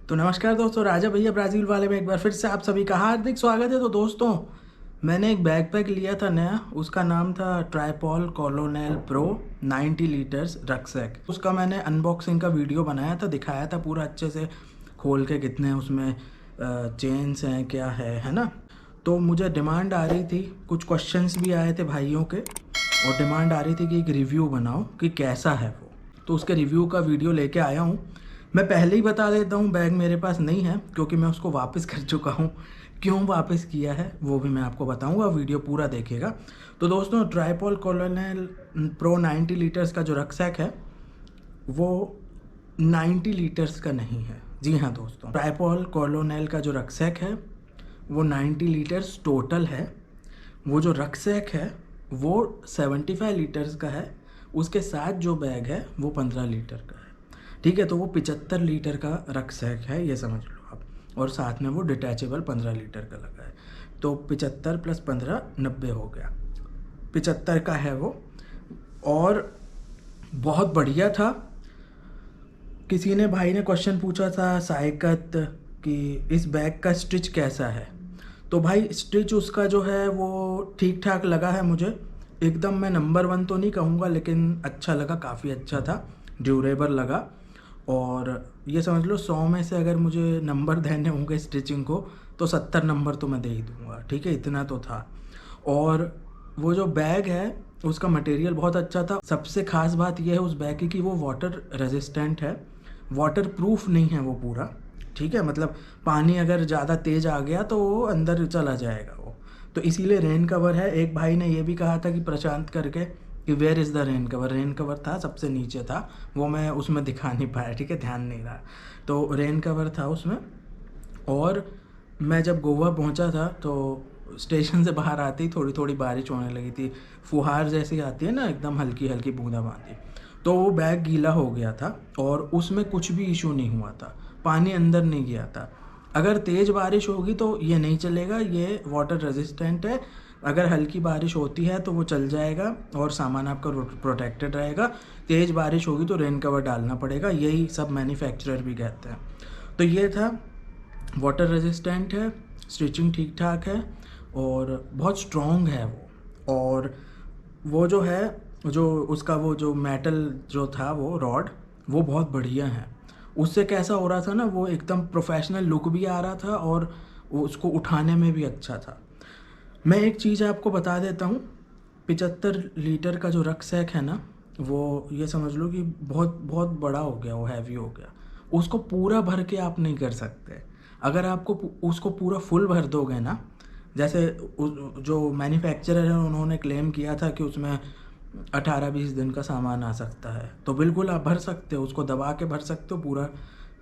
तो नमस्कार दोस्तों, राजा भैया ब्राज़ील वाले में एक बार फिर से आप सभी का हार्दिक स्वागत है। तो दोस्तों, मैंने एक बैकपैक लिया था नया, उसका नाम था ट्राइपॉल कोलोनेल प्रो 90 लीटर्स रक्सैक। उसका मैंने अनबॉक्सिंग का वीडियो बनाया था, दिखाया था पूरा अच्छे से खोल के कितने उसमें चेन्स हैं, क्या है ना। तो मुझे डिमांड आ रही थी, कुछ क्वेश्चंस भी आए थे भाइयों के, और डिमांड आ रही थी कि एक रिव्यू बनाओ कि कैसा है वो। तो उसके रिव्यू का वीडियो लेके आया हूँ। मैं पहले ही बता देता हूँ, बैग मेरे पास नहीं है क्योंकि मैं उसको वापस कर चुका हूँ। क्यों वापस किया है वो भी मैं आपको बताऊँगा, वीडियो पूरा देखिएगा। तो दोस्तों, ट्राइपॉल कोलोनेल प्रो 90 लीटर्स का जो रक्सैक है वो 90 लीटर्स का नहीं है। जी हाँ दोस्तों, ट्राइपॉल कोलोनेल का जो रक्सैक है वो 90 लीटर्स टोटल है। वो जो रक्सैक है वो 75 लीटर्स का है। उसके साथ जो बैग है वो 15 लीटर का है। ठीक है, तो वो 75 लीटर का रक्सैक है, ये समझ लो आप। और साथ में वो डिटैचेबल 15 लीटर का लगा है। तो 75 + 15 90 हो गया। 75 का है वो, और बहुत बढ़िया था। किसी ने भाई ने क्वेश्चन पूछा था साइकत कि इस बैग का स्टिच कैसा है। तो भाई स्टिच उसका जो है वो ठीक ठाक लगा है मुझे। एकदम मैं नंबर 1 तो नहीं कहूँगा, लेकिन अच्छा लगा, काफ़ी अच्छा था, ड्यूरेबल लगा। और ये समझ लो 100 में से अगर मुझे नंबर देने होंगे स्टिचिंग को तो 70 नंबर तो मैं दे ही दूँगा। ठीक है, इतना तो था। और वो जो बैग है उसका मटेरियल बहुत अच्छा था। सबसे ख़ास बात यह है उस बैग की कि वो वाटर रेजिस्टेंट है, वाटर प्रूफ नहीं है वो पूरा। ठीक है, मतलब पानी अगर ज़्यादा तेज़ आ गया तो वो अंदर चला जाएगा वो। तो इसीलिए रेन कवर है। एक भाई ने ये भी कहा था कि प्रशांत करके कि where is the rain cover. Rain cover था सबसे नीचे था, वो मैं उसमें दिखा नहीं पाया। ठीक है, ध्यान नहीं रहा। तो रेन कवर था उसमें। और मैं जब गोवा पहुंचा था तो स्टेशन से बाहर आते ही थोड़ी थोड़ी बारिश होने लगी थी, फुहार जैसी आती है ना, एकदम हल्की हल्की बूंदाबांदी। तो वो बैग गीला हो गया था और उसमें कुछ भी इशू नहीं हुआ था, पानी अंदर नहीं गया था। अगर तेज़ बारिश होगी तो ये नहीं चलेगा, ये वाटर रेजिस्टेंट है। अगर हल्की बारिश होती है तो वो चल जाएगा और सामान आपका प्रोटेक्टेड रहेगा। तेज़ बारिश होगी तो रेन कवर डालना पड़ेगा, यही सब मैन्युफैक्चरर भी कहते हैं। तो ये था, वाटर रेजिस्टेंट है, स्टिचिंग ठीक ठाक है और बहुत स्ट्रॉन्ग है वो। और वो जो है, जो उसका वो जो मेटल जो था वो रॉड, वो बहुत बढ़िया है। उससे कैसा हो रहा था ना, वो एकदम प्रोफेशनल लुक भी आ रहा था और वो उसको उठाने में भी अच्छा था। मैं एक चीज़ आपको बता देता हूँ, 75 लीटर का जो रक्सैक है ना, वो ये समझ लो कि बहुत बहुत बड़ा हो गया, वो हैवी हो गया। उसको पूरा भर के आप नहीं कर सकते। अगर आपको उसको पूरा फुल भर दोगे ना, जैसे जो मैन्युफैक्चरर है उन्होंने क्लेम किया था कि उसमें 18-20 दिन का सामान आ सकता है, तो बिल्कुल आप भर सकते हो, उसको दबा के भर सकते हो पूरा।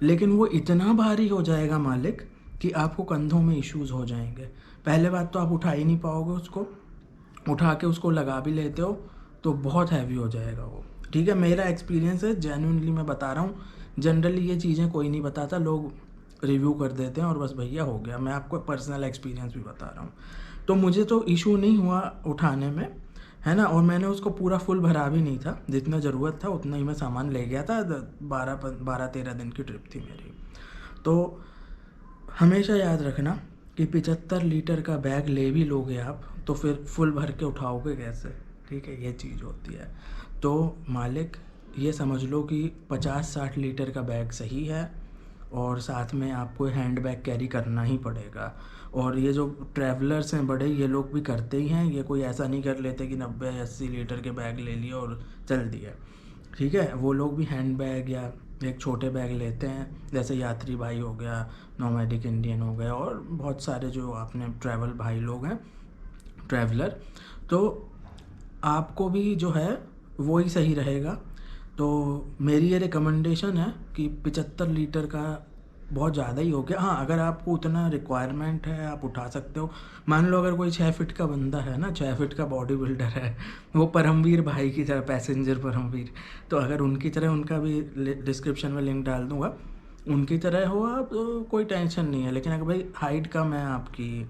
लेकिन वो इतना भारी हो जाएगा मालिक कि आपको कंधों में इश्यूज़ हो जाएंगे। पहले बात तो आप उठा ही नहीं पाओगे उसको, उठा के उसको लगा भी लेते हो तो बहुत हैवी हो जाएगा वो। ठीक है, मेरा एक्सपीरियंस है, जेन्युइनली मैं बता रहा हूँ। जनरली ये चीज़ें कोई नहीं बताता, लोग रिव्यू कर देते हैं और बस भैया हो गया। मैं आपको पर्सनल एक्सपीरियंस भी बता रहा हूँ। तो मुझे तो इशू नहीं हुआ उठाने में, है ना। और मैंने उसको पूरा फुल भरा भी नहीं था, जितना ज़रूरत था उतना ही मैं सामान ले गया था। 12-13 दिन की ट्रिप थी मेरी। तो हमेशा याद रखना कि 75 लीटर का बैग ले भी लोगे आप तो फिर फुल भर के उठाओगे कैसे। ठीक है, ये चीज़ होती है। तो मालिक ये समझ लो कि 50-60 लीटर का बैग सही है, और साथ में आपको हैंड बैग कैरी करना ही पड़ेगा। और ये जो ट्रैवलर्स हैं बड़े, ये लोग भी करते ही हैं, ये कोई ऐसा नहीं कर लेते कि 90-80 लीटर के बैग ले लिए और चल दिए। ठीक है, वो लोग भी हैंड बैग या एक छोटे बैग लेते हैं, जैसे यात्री भाई हो गया, नोमैडिक इंडियन हो गया, और बहुत सारे जो आपने ट्रैवल भाई लोग हैं, ट्रैवलर। तो आपको भी जो है वो ही सही रहेगा। तो मेरी ये रिकमेंडेशन है कि 75 लीटर का बहुत ज़्यादा ही हो गया। हाँ, अगर आपको उतना रिक्वायरमेंट है आप उठा सकते हो। मान लो अगर कोई 6 फीट का बंदा है ना, 6 फीट का बॉडी बिल्डर है, वो परमवीर भाई की तरह, पैसेंजर परमवीर, तो अगर उनकी तरह, उनका भी डिस्क्रिप्शन में लिंक डाल दूँगा, उनकी तरह हो आप तो कोई टेंशन नहीं है। लेकिन अगर भाई हाइट कम है आपकी,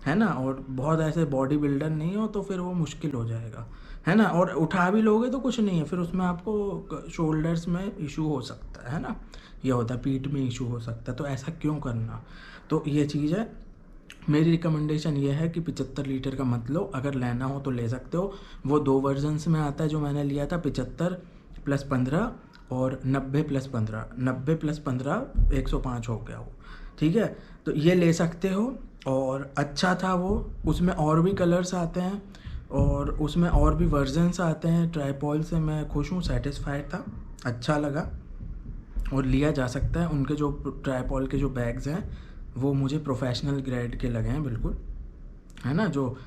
है ना, और बहुत ऐसे बॉडी बिल्डर नहीं हो तो फिर वो मुश्किल हो जाएगा, है ना। और उठा भी लोगे तो कुछ नहीं है, फिर उसमें आपको शोल्डर्स में इशू हो सकता है ना, ये होता है, पीठ में इशू हो सकता है, तो ऐसा क्यों करना। तो ये चीज़ है, मेरी रिकमेंडेशन ये है कि 75 लीटर का मत लो, अगर लेना हो तो ले सकते हो। वो 2 वर्जन्स में आता है जो मैंने लिया था, 75 + 15 और 90 + 15। 90 + 15 105 हो गया वो, ठीक है। तो ये ले सकते हो, और अच्छा था वो। उसमें और भी कलर्स आते हैं और उसमें और भी वर्जन्स आते हैं। ट्राइपॉल से मैं खुश हूँ, सेटिस्फाइड था, अच्छा लगा और लिया जा सकता है। उनके जो ट्राइपॉल के जो बैग्स हैं वो मुझे प्रोफेशनल ग्रेड के लगे हैं बिल्कुल, है ना, जो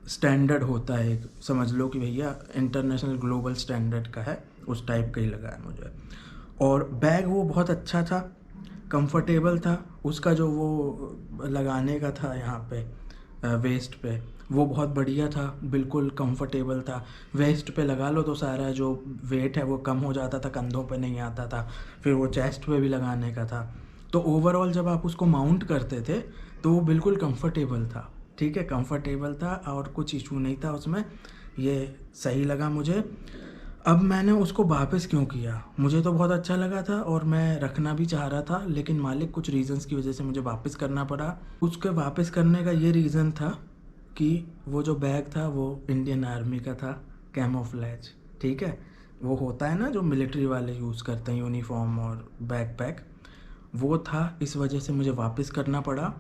स्टैंडर्ड होता है, एक समझ लो कि भैया इंटरनेशनल ग्लोबल स्टैंडर्ड का है, उस टाइप का ही लगा है मुझे। और बैग वो बहुत अच्छा था, कंफर्टेबल था। उसका जो वो लगाने का था यहाँ पे वेस्ट पे, वो बहुत बढ़िया था, बिल्कुल कंफर्टेबल था। वेस्ट पे लगा लो तो सारा जो वेट है वो कम हो जाता था, कंधों पे नहीं आता था। फिर वो चेस्ट पे भी लगाने का था, तो ओवरऑल जब आप उसको माउंट करते थे तो वो बिल्कुल कंफर्टेबल था, ठीक है, कंफर्टेबल था और कुछ इशू नहीं था उसमें। ये सही लगा मुझे। अब मैंने उसको वापस क्यों किया, मुझे तो बहुत अच्छा लगा था और मैं रखना भी चाह रहा था, लेकिन मालिक कुछ रीज़न्स की वजह से मुझे वापस करना पड़ा। उसके वापस करने का ये रीज़न था कि वो जो बैग था वो इंडियन आर्मी का था, कैमोफ्लेज, ठीक है। वो होता है ना जो मिलिट्री वाले यूज़ करते हैं, यूनिफॉर्म और बैकपैक, वो था। इस वजह से मुझे वापस करना पड़ा,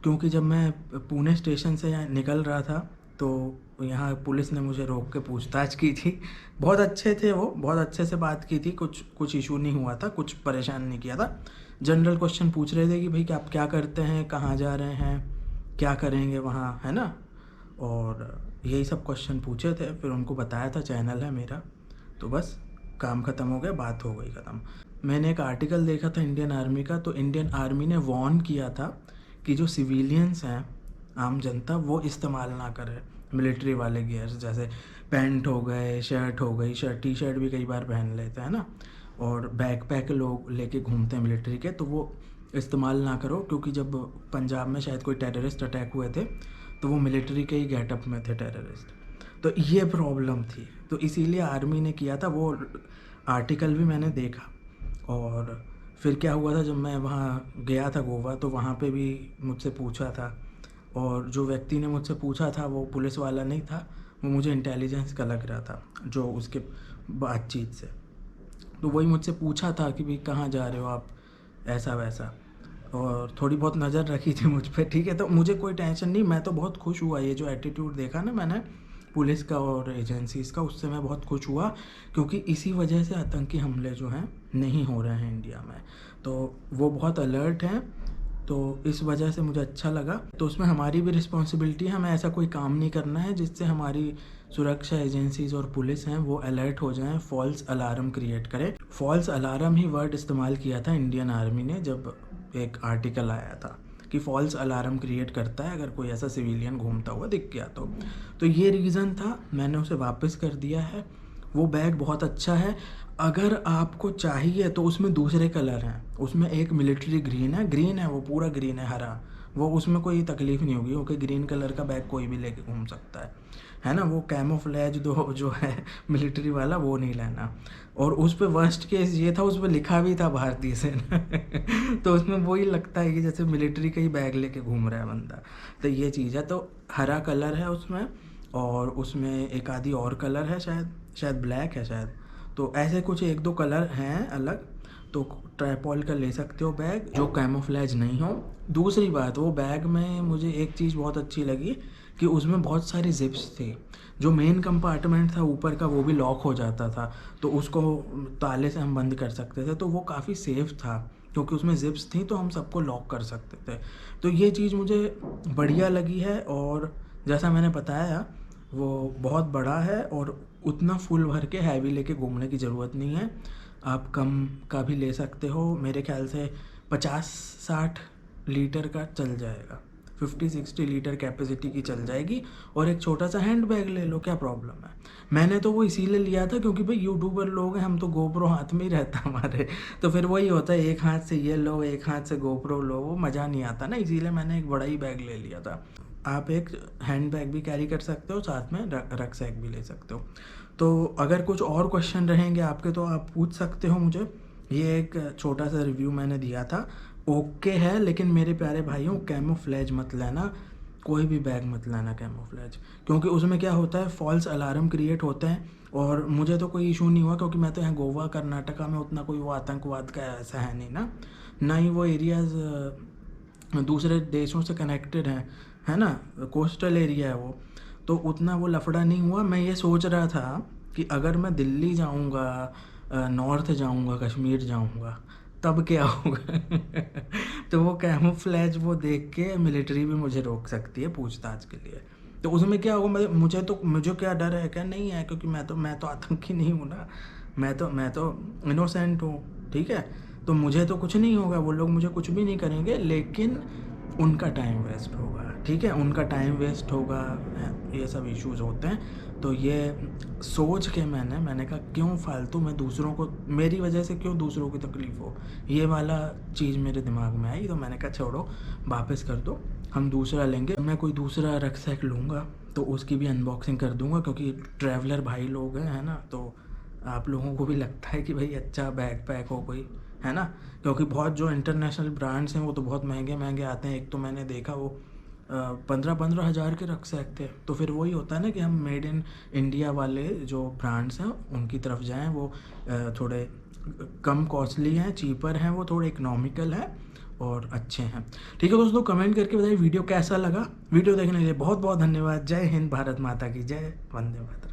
क्योंकि जब मैं पुणे स्टेशन से यहाँ निकल रहा था तो यहाँ पुलिस ने मुझे रोक के पूछताछ की थी। बहुत अच्छे थे वो, बहुत अच्छे से बात की थी, कुछ इशू नहीं हुआ था, कुछ परेशान नहीं किया था। जनरल क्वेश्चन पूछ रहे थे कि भाई आप क्या करते हैं, कहाँ जा रहे हैं, क्या करेंगे वहाँ, है ना, और यही सब क्वेश्चन पूछे थे। फिर उनको बताया था चैनल है मेरा, तो बस काम ख़त्म हो गया, बात हो गई ख़त्म। मैंने एक आर्टिकल देखा था इंडियन आर्मी का, तो इंडियन आर्मी ने वार्न किया था कि जो सिविलियंस हैं, आम जनता, वो इस्तेमाल ना करे मिलिट्री वाले गियर्स, जैसे पैंट हो गए, शर्ट हो गई, टी शर्ट भी कई बार पहन लेते हैं ना, और बैकपैक लोग लेके घूमते हैं मिलिट्री के, तो वो इस्तेमाल ना करो। क्योंकि जब पंजाब में शायद कोई टेररिस्ट अटैक हुए थे तो वो मिलिट्री के ही गेटअप में थे टेररिस्ट, तो ये प्रॉब्लम थी, तो इसीलिए आर्मी ने किया था। वो आर्टिकल भी मैंने देखा। और फिर क्या हुआ था, जब मैं वहाँ गया था गोवा, तो वहाँ पे भी मुझसे पूछा था, और जो व्यक्ति ने मुझसे पूछा था वो पुलिस वाला नहीं था, वो मुझे इंटेलिजेंस का लग रहा था जो उसके बातचीत से। तो वही मुझसे पूछा था कि भाई कहाँ जा रहे हो आप, ऐसा वैसा, और थोड़ी बहुत नज़र रखी थी मुझ पे, ठीक है। तो मुझे कोई टेंशन नहीं, मैं तो बहुत खुश हुआ, ये जो एटीट्यूड देखा ना मैंने पुलिस का और एजेंसीज़ का, उससे मैं बहुत खुश हुआ, क्योंकि इसी वजह से आतंकी हमले जो हैं नहीं हो रहे हैं इंडिया में, तो वो बहुत अलर्ट हैं, तो इस वजह से मुझे अच्छा लगा। तो उसमें हमारी भी रिस्पॉन्सिबिलिटी है, हमें ऐसा कोई काम नहीं करना है जिससे हमारी सुरक्षा एजेंसीज़ और पुलिस हैं वो अलर्ट हो जाएं, फॉल्स अलार्म क्रिएट करें। फॉल्स अलार्म ही वर्ड इस्तेमाल किया था इंडियन आर्मी ने, जब एक आर्टिकल आया था कि फॉल्स अलार्म क्रिएट करता है अगर कोई ऐसा सिविलियन घूमता हुआ दिख गया तो ये रीज़न था, मैंने उसे वापस कर दिया है। वो बैग बहुत अच्छा है, अगर आपको चाहिए तो उसमें दूसरे कलर हैं, उसमें एक मिलिट्री ग्रीन है, वो पूरा ग्रीन है, हरा, वो उसमें कोई तकलीफ़ नहीं होगी, ओके। ग्रीन कलर का बैग कोई भी लेके घूम सकता है ना। वो कैमोफ्लेज जो है मिलिट्री वाला, वो नहीं लेना। और उस पे वर्स्ट केस ये था, उस पे लिखा भी था भारतीय सेना तो उसमें वही लगता है कि जैसे मिलिट्री का ही बैग लेके घूम रहा है बंदा, तो ये चीज़ है। तो हरा कलर है उसमें, और उसमें एक आधी और कलर है, शायद ब्लैक है शायद, तो ऐसे कुछ 1-2 कलर हैं अलग। तो ट्राइपॉल का ले सकते हो बैग जो कैमोफ्लेज नहीं हो। दूसरी बात, वो बैग में मुझे एक चीज़ बहुत अच्छी लगी कि उसमें बहुत सारी जिप्स थी। जो मेन कंपार्टमेंट था ऊपर का वो भी लॉक हो जाता था, तो उसको ताले से हम बंद कर सकते थे, तो वो काफ़ी सेफ़ था क्योंकि उसमें जिप्स थी, तो हम सबको लॉक कर सकते थे। तो ये चीज़ मुझे बढ़िया लगी है, और जैसा मैंने बताया वो बहुत बड़ा है, और उतना फुल भर के हैवी लेके घूमने की ज़रूरत नहीं है, आप कम का भी ले सकते हो। मेरे ख्याल से 50-60 लीटर का चल जाएगा, 50-60 लीटर कैपेसिटी की चल जाएगी, और एक छोटा सा हैंड बैग ले लो, क्या प्रॉब्लम है। मैंने तो वो इसीलिए लिया था क्योंकि भाई यूट्यूबर लोग हैं हम, तो गोप्रो हाथ में ही रहता हमारे, तो फिर वही होता है, एक हाथ से ये लो, एक हाथ से गोप्रो लो, वो मज़ा नहीं आता ना, इसीलिए मैंने एक बड़ा ही बैग ले लिया था। आप एक हैंड बैग भी कैरी कर सकते हो, साथ में रक्सैक भी ले सकते हो। तो अगर कुछ और क्वेश्चन रहेंगे आपके तो आप पूछ सकते हो मुझे। ये एक छोटा सा रिव्यू मैंने दिया था, ओके है, लेकिन मेरे प्यारे भाइयों कैमोफ्लेज मत लेना, कोई भी बैग मत लाना कैमोफ्लेज, क्योंकि उसमें क्या होता है फॉल्स अलार्म क्रिएट होते हैं। और मुझे तो कोई इशू नहीं हुआ क्योंकि मैं तो यहाँ गोवा कर्नाटका में, उतना कोई वो आतंकवाद का ऐसा है नहीं ना ही वो एरियाज़ दूसरे देशों से कनेक्टेड हैं, है ना, कोस्टल एरिया है वो, तो उतना वो लफड़ा नहीं हुआ। मैं ये सोच रहा था कि अगर मैं दिल्ली जाऊँगा, नॉर्थ जाऊँगा, कश्मीर जाऊँगा, तब क्या होगा तो वो कैमोफ्लेज वो देख के मिलिट्री भी मुझे रोक सकती है पूछताछ के लिए। तो उसमें क्या होगा, मुझे क्या डर है, क्या नहीं है, क्योंकि मैं तो आतंकी नहीं हूँ ना, मैं तो इनोसेंट हूँ, ठीक है। तो मुझे तो कुछ नहीं होगा, वो लोग मुझे कुछ भी नहीं करेंगे, लेकिन उनका टाइम वेस्ट होगा, ठीक है, उनका टाइम वेस्ट होगा, ये सब इश्यूज होते हैं। तो ये सोच के मैंने कहा क्यों फालतू में दूसरों को, मेरी वजह से क्यों दूसरों की तकलीफ़ हो, ये वाला चीज़ मेरे दिमाग में आई। तो मैंने कहा छोड़ो, वापस कर दो, हम दूसरा लेंगे। मैं कोई दूसरा रक्सैक लूँगा तो उसकी भी अनबॉक्सिंग कर दूँगा, क्योंकि ट्रैवलर भाई लोग हैं, है ना, तो आप लोगों को भी लगता है कि भाई अच्छा बैग पैक हो कोई, है ना, क्योंकि बहुत जो इंटरनेशनल ब्रांड्स हैं वो तो बहुत महंगे महंगे आते हैं। एक तो मैंने देखा वो 15-15 हज़ार के रक्सैक थे। तो फिर वही होता है ना कि हम मेड इन इंडिया वाले जो ब्रांड्स हैं उनकी तरफ जाएं, वो थोड़े कम कॉस्टली हैं, चीपर हैं, वो थोड़े इकोनॉमिकल हैं और अच्छे हैं। ठीक है दोस्तों, कमेंट करके बताइए वीडियो कैसा लगा। वीडियो देखने के लिए बहुत बहुत धन्यवाद। जय हिंद, भारत माता की जय, वंदे मातरम।